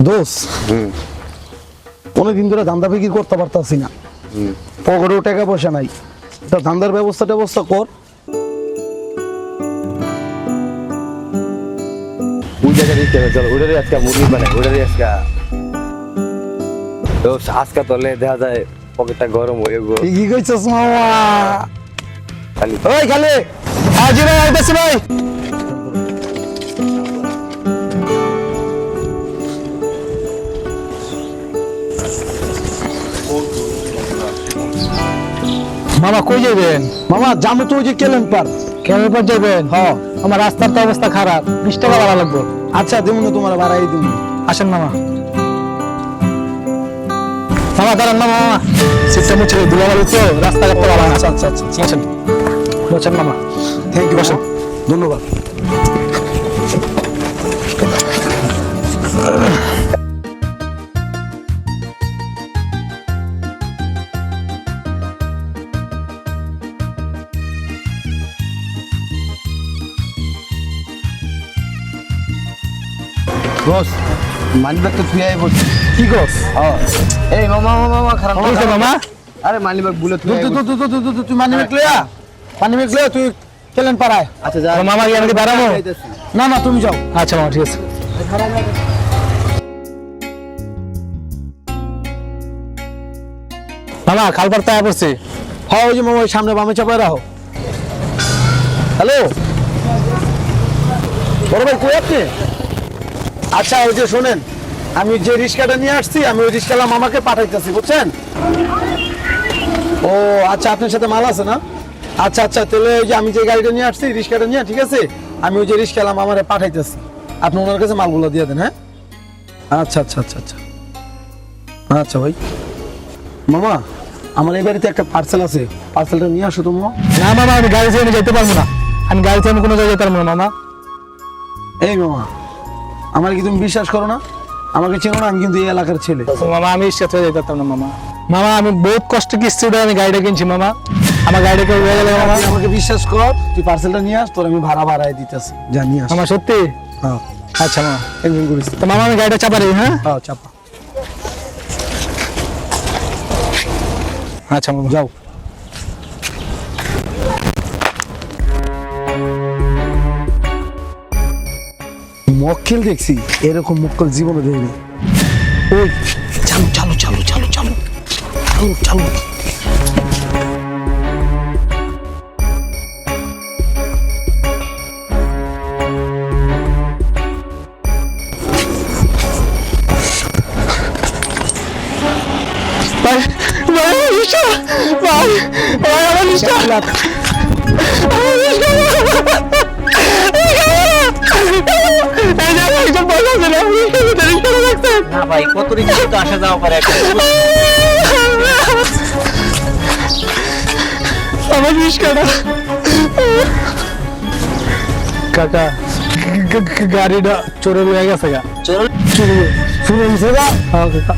দোষ অনেকদিন ধরে ধান্দা বিক্রি করতে পারতাছি না, পকেটেও টাকা পয়সা নাই, এটা ধান্দার ব্যবস্থা কর। ওই জায়গায় দিতে হবে, চলো ওটারই আজকে মুরগি বানাই, ওটারই আজকে তো আজকে তোলে দেখা যায় পকেটটা গরম হয়ে গো। কি কইছস মামা? খালি ওই খালি আজি ভাই আইতাছি ভাই। মামা কই যাবেন? মামা জামু তো ওই যে কেলেন পার যাবেন? হ্যাঁ, আমার রাস্তার তো অবস্থা খারাপ, 20 টাকা ভাড়া লাগবে। আচ্ছা দিমু না, তোমার ভাড়াই দিমু। আসেন মামা। মামা দাঁড়ান না মামা, সিস্টেম হচ্ছে দুলাবাড়ি তো রাস্তাঘাট তো ভালো। আচ্ছা আচ্ছা আচ্ছা আসেন, বসেন মামা। থ্যাংক ইউ, বসেন, ধন্যবাদ। বস মানিব্যাগ তো তুই আই বলছিস। কি গস? এই মামা মামা মামা খারাপ কইছে মামা? আরে মানিব্যাগ বুলে তুই তুই মানিব্যাগ লয়া তুই কেলেন পাড়ায়। আচ্ছা যা মামা কি আমি বাড়াবো? না না তুমি যাও। আচ্ছা মামা ঠিক আছে। মামা খালপার তায়া পড়ছে। হ্যাঁ ওই যে মামা ওই সামনে বামে চাপায় রাখো। হ্যালো বড় ভাই কই আপনি? আচ্ছা ওই যে শোনেন, আমি যে রিক্সাটা নিয়ে আসছি আমি ওই রিক্সাওয়ালা মামাকে পাঠাইতেছি, বুঝছেন? ও আচ্ছা, আপনার সাথে মাল আছে না? আচ্ছা আচ্ছা, তাহলে ওই যে আমি যে গাড়িটা নিয়ে আসছি রিক্সাটা নিয়ে, ঠিক আছে, আমি ওই যে রিক্সাওয়ালা মামারে পাঠাইতেছি, আপনি ওনার কাছে মালগুলো দিয়ে দেন। হ্যাঁ আচ্ছা আচ্ছা আচ্ছা আচ্ছা আচ্ছা ভাই। মামা আমার এই বাড়িতে একটা পার্সেল আছে, পার্সেলটা নিয়ে আসো তো মামা। না মামা আমি গাড়ি চালিয়ে যেতে পারবো না, আমি গাড়ি চালিয়ে কোনো জায়গায় যেতে পারবো না মামা। এই মামা আমার কি তুমি বিশ্বাস করো না? আমাকে চেনো না, আমি কিন্তু এই এলাকার ছেলে। মামা আমি সাথে যেতে পারতাম না মামা। মামা আমি বহুত কষ্ট কিস্তিতে আমি গাড়িটা কিনছি মামা, আমার গাড়িটা হয়ে গেল মামা। আমাকে বিশ্বাস কর, তুই পার্সেলটা নিয়ে আস, তোর আমি ভাড়া বাড়ায় দিতেছি, যা নিয়ে আস। মামা সত্যি? হ্যাঁ আচ্ছা মামা, একদিন করিস তো মামা, আমি গাড়িটা চাপা দিই। হ্যাঁ হ্যাঁ চাপা। আচ্ছা মামা যাও। মক্কেল দেখছি, এরকম মক্কেল জীবনে দেয়নি। ওই চালু চালু চালু চালু চালু চালু চালু। ভাই ভাই নিশা, ভাই ভাই আমার নিশা, না ভাই কত রিক্সা তো আসা যাওয়া পারে একটা। আমার রিস্কাটা কাকা গাড়িটা চোরে লয়ে গেছে গা। চোর শুনেছে গা? হ্যাঁ কাকা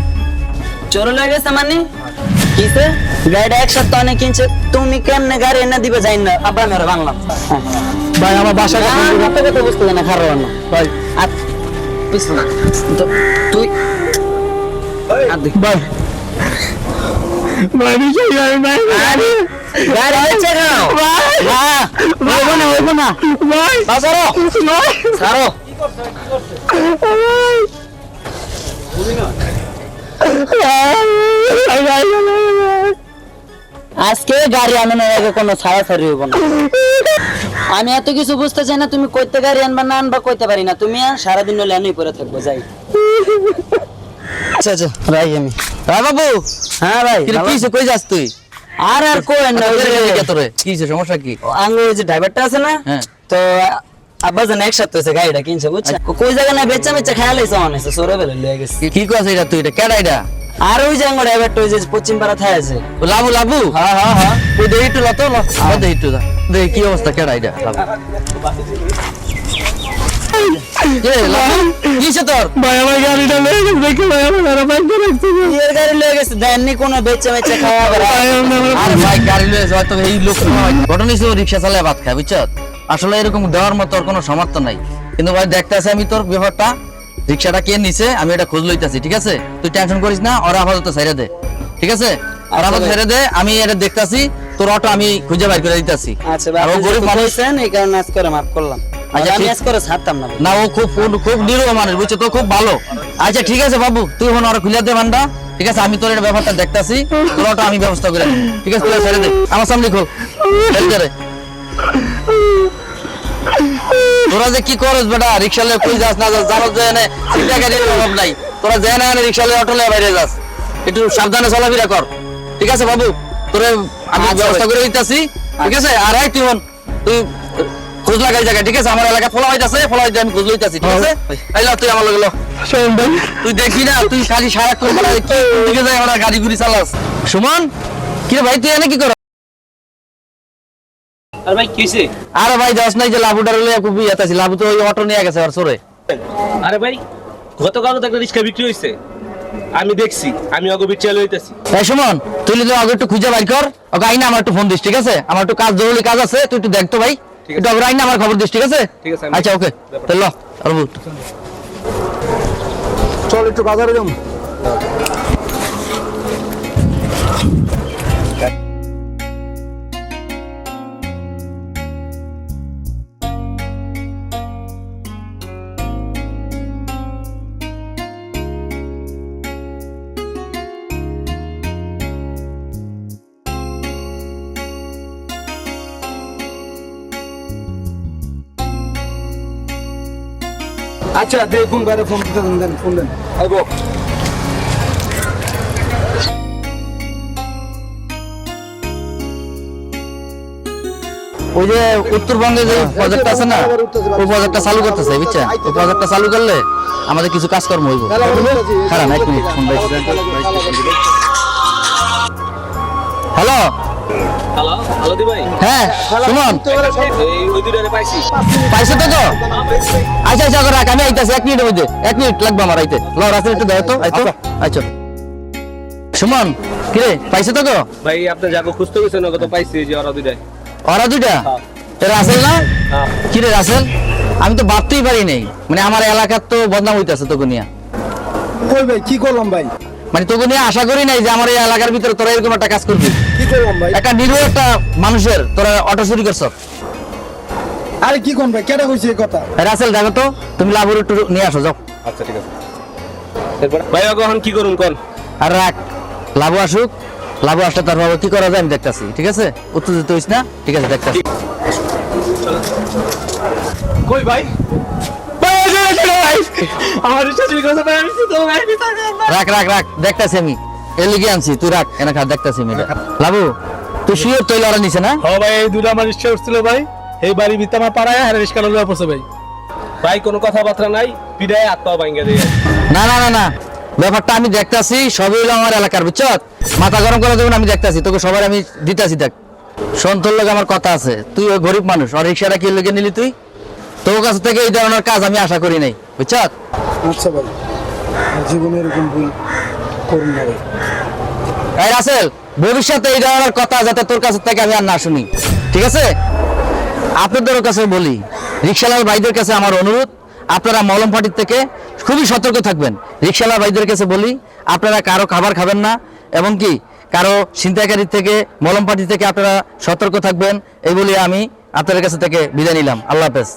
চোর লয়ে গেছে মানে কিসে? গাড়িটা এক সপ্তাহ অনেক কিনছে, তুমি কেমনে গাড়ি এনে দিবে যাই না আবার মেরে বাংলা। ভাই আমার বাসা কথা বুঝতে না খারাপ না ভাই। আর পিছনে তো তুই আর দেখ ভাই ভাই নিচে গাড়ি নাই গাড়ি আছে গাও ভাই। না হইবো না ভাই বাজারো ছাড়ো। আজকে গাড়ি আনানোর আগে কোনো ছাড়াছাড়ি হইব না। আমি এত কিছু বুঝতে চাই না, তুমি কইতে গাড়ি আনবা না আনবা কইতে পারি না, তুমি আর সারাদিন হলে আনুই পরে থাকবো যাই। আচ্ছা আচ্ছা রাই আমি হ্যাঁ বাবু। হ্যাঁ ভাই কিসে কই যাস তুই? আর আর কই না, ওই যে তোরে কিসে সমস্যা কি? আঙ্গুর যে ড্রাইভারটা আছে না, হ্যাঁ। তো আব্বা জান একসাথে হয়েছে গাড়িটা কিনছে বুঝছে, কই জায়গা না বেচা মেচা খেয়াল হয়েছে অনেক সরে বেলে লিয়ে গেছে। কি কইছ এটা তুই? এটা কেডা এটা? আর ওই যে আঙ্গুর ড্রাইভারটা ওই যে পশ্চিম পাড়া থাই আছে। ও লাবু লাবু? হ্যাঁ হ্যাঁ হ্যাঁ ওই দেই একটু লতো ল, দেই একটু দা। দেই কি অবস্থা, কেডা এটা? লাবু কে লাবু কিসে তোর? ভাই আমার গাড়িটা লয়ে গেছে দেখে ভাই আমার আর বাইক রাখছে। এর গাড়ি লিয়ে গেছে, দেননি কোনো বেচা মেচা খাওয়া বেড়া। আরে ভাই গাড়ি লয়ে যাওয়া তো এই লোক নয়, ঘটনা হিসেবে রিকশা চালায় ভাত খায় বুঝছ। আসলে এরকম দেওয়ার মতো ওর কোনো সামর্থ্য নাই, কিন্তু ভাই দেখতে আছে আমি তোর ব্যাপারটা রিক্সাটা কে নিছে আমি এটা খোঁজ লইতাছি, ঠিক আছে? তুই টেনশন করিস না, ওরা আপাতত ছেড়ে দে, ঠিক আছে? আর আপাতত ভাই। ছেড়ে দে, আমি এটা দেখতাছি, তোর অটো আমি খুঁজে বাইর করে দিতাছি। আচ্ছা ভাই, আর ও আপনি গরিব যেহেতু মানুষ, কইছেন, এই কারণে আজকে ওরে মাফ করলাম। আচ্ছা, আমি ঠিক- আজকে ওরে ছাড়তাম না ভাই। না ও খুব নিরীহ মানুষ, বুঝছো তো, খুব ভালো। আচ্ছা ঠিক আছে বাবু, তুই এখন ওরা খুলে দে মানটা, ঠিক আছে? আমি তোর এটা ব্যাপারটা দেখতাছি, তোর অটো আমি ব্যবস্থা করে দিই, ঠিক আছে? তুই ছেড়ে দে, আমার সামনে খোল, ছেড়ে দে। তোরা যে কি করস বেটা, রিক্সা লয়ে কই যাস না যাস, জানো যে এনে সিটা গাড়ির অভাব নাই, তোরা যে না এনে রিক্সা লয়ে অটো লয়ে বাইরে যাস, একটু সাবধানে চলাফেরা কর, ঠিক আছে বাবু? তোরে আমি আচ্ছা ব্যবস্থা করে দিতেছি, ঠিক আছে? আর এই তুই খোঁজ লাগাই জায়গা, ঠিক আছে? আমার এলাকা ফলা হইতাছে, ফলা হইতে আমি খোঁজ লইতাছি, ঠিক আছে? এই ল, তুই আমার লগে ল। শোন ভাই, তুই দেখি না, তুই খালি সারাক্ষণ বেলা কি কোন দিকে যায় আমরা গাড়ি গুড়ি চালাস। সুমন, কি রে ভাই, তুই এনে কি কর? আর ভাই কি হইছে? আরে ভাই যাস নাই যে লাভুটার লইয়া খুব ইয়াতাছি, লাভু তো ওই অটো নিয়ে গেছে আর সরে। আরে ভাই গতকাল তো একটা রিক্সা বিক্রি হইছে, আমি দেখছি, আমি অগো বিক্রি লইতেছি। এই সুমন, তুই তো আগে একটু খুঁজে বাইর কর, ওকে আইনা আমার একটু ফোন দিস, ঠিক আছে? আমার একটু কাজ, জরুরি কাজ আছে, তুই একটু দেখ তো ভাই, ঠিক আছে। একটু আগে আইনা আমার খবর দিস, ঠিক আছে? ঠিক আছে, আমি- আচ্ছা ওকে, তাহলে ল আর বল। চল একটু বাজারে যাবো। আচ্ছা দেখুন বাইরে ফোন দিতে দেন, ফোন দেন। আইবো। ওই যে উত্তরবঙ্গে যে প্রজেক্ট আছে না, ওই প্রজেক্টটা চালু করতেছে, বুঝছেন? ওই প্রজেক্টটা চালু করলে আমাদের কিছু কাজকর্ম হইব। খারাপ, এক মিনিট ফোন পাইছি। হ্যালো, হ্যালো হ্যালো দি ভাই, হ্যাঁ সুমন, এই ওই দুটারে পাইছি। পাইছো তো? আচ্ছা আচ্ছা রাখ, আমি আইতাছি 1 মিনিটের মধ্যে, 1 মিনিট লাগবে আমার আইতে। ল রাস্তা একটু দেয় তো, আইতো আচ্ছা। সুমন, কি রে, পাইছো তো? ভাই আপনি যাকে খুঁজতে গেছেন ওকে তো পাইছি, যে ওরা দুটাই। ওরা দুইটা? এ রাসেল না? হ্যাঁ। কি রে রাসেল, আমি তো ভাবতেই পারি নাই, মানে আমার এলাকার তো বদনাম হইতাছে তোকে নিয়ে। কই ভাই, কি করলাম ভাই? মানে তোকে নিয়ে আশা করি নাই যে আমার এই এলাকার ভিতরে তোরা এরকম একটা কাজ করবি। কি করলাম ভাই? একটা নিরীহ একটা মানুষের তোরা অটো চুরি করছ। আরে কি কোন ভাই, কেটা কইছে এই কথা? রাসেল দেখো তো, তুমি লাভুর একটু নিয়ে আসো, যাও। আচ্ছা ঠিক আছে। এরপর ভাই ওকে এখন কি করুন কোন? আর রাখ, লাভু আসুক, লাভু আসলে তার ভাবে কি করা যায় আমি দেখতাছি, ঠিক আছে? উত্তেজিত হইস না, ঠিক আছে? দেখতাছি। কই ভাই? আমার রিক্সা চুরি করেছে ভাই, আমি তো ভাই রাখ রাখ রাখ, দেখতাছি আমি, এর লিগে আনছি, তুই রাখ এনে খা, দেখতাছি আমি এটা। লাভু, তুই শিওর তৈল ওরা নিছে না? হ্যাঁ ভাই, এই দুটো আমার রিক্সা উঠছিল ভাই, এই বাড়ি ভিতরে আমার পাড়ায় আর রিক্সা লইয়া পড়ছে ভাই। ভাই কোনো কথাবার্তা নাই, পিড়ায় আত্মা ভাঙ্গা দিয়ে। না না না না, ব্যাপারটা আমি দেখতাছি, সবই হলো আমার এলাকার, বুঝছ? মাথা গরম করে দেবেন, আমি দেখতাছি, তোকে সবার আমি দিতাছি। দেখ শোন, তোর লোক আমার কথা আছে, তুই ওই গরিব মানুষ, আর রিক্সাটা কি লোকে নিলি তুই? তোর কাছ থেকে এই ধরনের কাজ আমি আশা করি নাই, বুঝছ? আচ্ছা ভাই, আর জীবনে এরকম ভুল করুন না ভাই। এই রাসেল, ভবিষ্যতে এই ধরনের কথা যাতে তোর কাছ থেকে আমি আর না শুনি, ঠিক আছে? আপনাদের কাছে বলি, রিক্সালাল ভাইদের কাছে আমার অনুরোধ, আপনারা মলম পাটির থেকে খুবই সতর্ক থাকবেন। রিক্সালাল ভাইদের কাছে বলি, আপনারা কারো খাবার খাবেন না, এবং কি কারো ছিনতাইকারীর থেকে, মলম পাটি থেকে আপনারা সতর্ক থাকবেন, এই বলে আমি আপনাদের কাছে থেকে বিদায় নিলাম। আল্লাহ হাফেজ।